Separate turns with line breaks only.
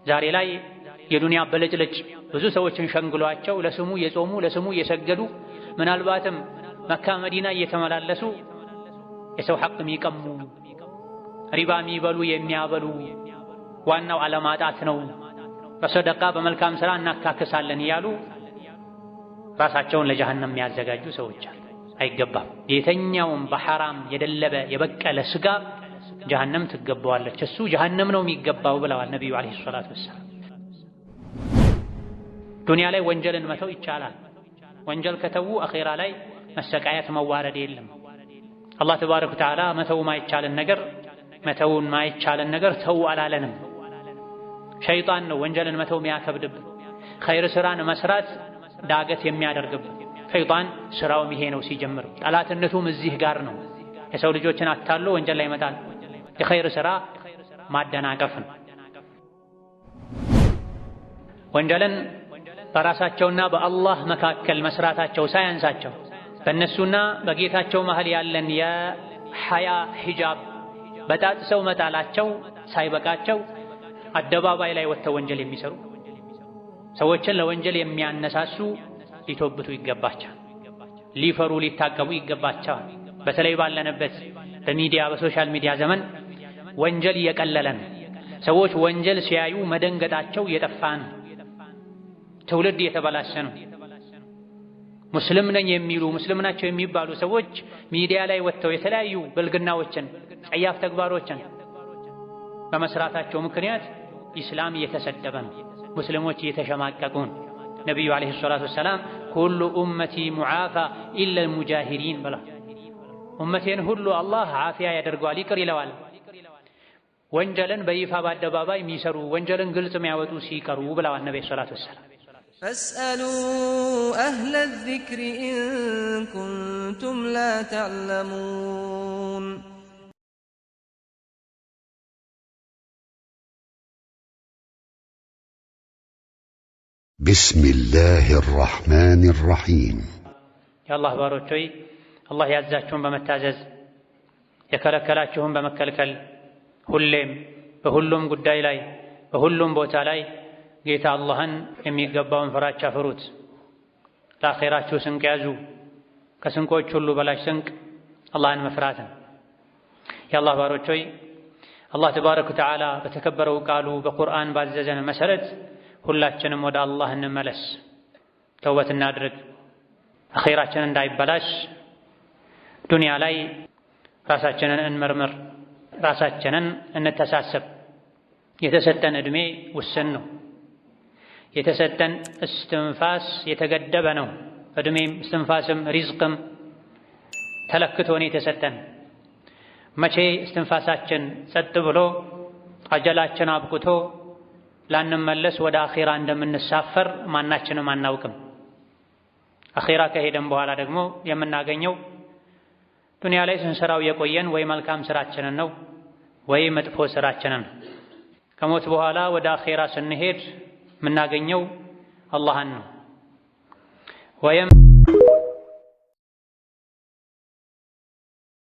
ዛሬ ላይ የዱንያ በለጭለጭ ብዙ ሰዎችን ሸንግሏቸው ለስሙ የጾሙ ለስሙ የሰገዱ ምናልባትም መካ መዲና እየተመላለሱ የሰው ሐቅ የሚቀሙ ሪባ የሚበሉ የሚያበሉ ዋናው አለማጣት ነው፣ በሰደቃ በመልካም ሥራ እናካክሳለን እያሉ ራሳቸውን ለጀሃነም የሚያዘጋጁ ሰዎች አሉ። አይገባም። የተኛውም በሐራም የደለበ የበቀለ ስጋ ጀሃነም ትገባዋለች፣ እሱ ጀሃነም ነው የሚገባው ብለዋል ነቢዩ ዓለይሂ ሰላቱ ወሰላም። ዱንያ ላይ ወንጀልን መተው ይቻላል። ወንጀል ከተዉ አኺራ ላይ መሰቃየት መዋረድ የለም። አላህ ተባረከ ወተዓላ መተውን ማይቻልን ነገር ተው አላለንም። ሸይጣን ነው ወንጀልን መተው የሚያከብድብን፣ ኸይር ስራን መስራት ዳገት የሚያደርግብን። ሸይጣን ስራውም ይሄ ነው ሲጀምር፣ ጠላትነቱም እዚህ ጋር ነው። የሰው ልጆችን አታሎ ወንጀል ላይ ይመጣል። የኸይር ስራ ማደናቀፍ ነው። ወንጀልን በራሳቸውና በአላህ መካከል መስራታቸው ሳያንሳቸው በእነሱና በጌታቸው መሃል ያለን የሐያ ሂጃብ በጣጥሰው መጣላቸው ሳይበቃቸው አደባባይ ላይ ወጥተው ወንጀል የሚሰሩ ሰዎችን ለወንጀል የሚያነሳሱ ሊተውበቱ ይገባቸዋል። ሊፈሩ ሊታቀቡ ይገባቸዋል። በተለይ ባለንበት በሚዲያ በሶሻል ሚዲያ ዘመን ወንጀል እየቀለለ ነው። ሰዎች ወንጀል ሲያዩ መደንገጣቸው እየጠፋ ነው። ትውልድ እየተበላሸ ነው። ሙስሊም ነኝ የሚሉ ሙስሊም ናቸው የሚባሉ ሰዎች ሚዲያ ላይ ወጥተው የተለያዩ ብልግናዎችን ጸያፍ ተግባሮችን በመስራታቸው ምክንያት ኢስላም እየተሰደበ ነው። ሙስሊሞች እየተሸማቀቁ ነው። ነቢዩ ዓለይሂ ሰላቱ ወሰላም ኩሉ ኡመቲ ሙዓፋ ኢላ አልሙጃሂሪን ብላ ኡመቴን ሁሉ አላህ ዓፊያ ያደርገዋል፣ ይቅር ይለዋል። ወንጀልን በይፋ በአደባባይ የሚሰሩ ወንጀልን ግልጽ የሚያወጡ ሲቀሩ ብለዋል ነቢዩ ሰላቱ ወሰላም።
ፈስአሉ አህለ ዚክሪ ኢን ኩንቱም ላ ተዕለሙን።
ቢስሚላሂ ረሕማኒ ረሒም።
የአላህ ባሮች ሆይ አላህ ያዛችሁን በመታዘዝ የከለከላችሁን በመከልከል ሁሌም በሁሉም ጉዳይ ላይ በሁሉም ቦታ ላይ ጌታ አላህን የሚገባውን ፍራቻ ፍሩት። ለአኼራችሁ ስንቅ ያዙ። ከስንቆች ሁሉ በላሽ ስንቅ አላህን መፍራትን። የአላህ ባሮች ሆይ አላህ ተባረከ ወተዓላ በተከበረው ቃሉ በቁርአን ባዘዘን መሰረት ሁላችንም ወደ አላህ እንመለስ፣ ተውበት እናድርግ። አኼራችን እንዳይበላሽ ዱንያ ላይ ራሳችንን እንመርምር፣ ራሳችንን እንተሳሰብ። የተሰጠን ዕድሜ ውስን ነው። የተሰጠን እስትንፋስ የተገደበ ነው። ዕድሜም እስትንፋስም ሪዝቅም ተለክቶን የተሰጠን። መቼ እስትንፋሳችን ጸጥ ብሎ አጀላችን አብቅቶ ላንመለስ ወደ አኼራ እንደምንሳፈር ማናችንም አናውቅም። አኼራ ከሄደን በኋላ ደግሞ የምናገኘው ዱንያ ላይ ስንሰራው የቆየን ወይ መልካም ስራችንን ነው ወይ መጥፎ ስራችንን። ከሞት በኋላ ወደ አኼራ ስንሄድ የምናገኘው አላህን ነው።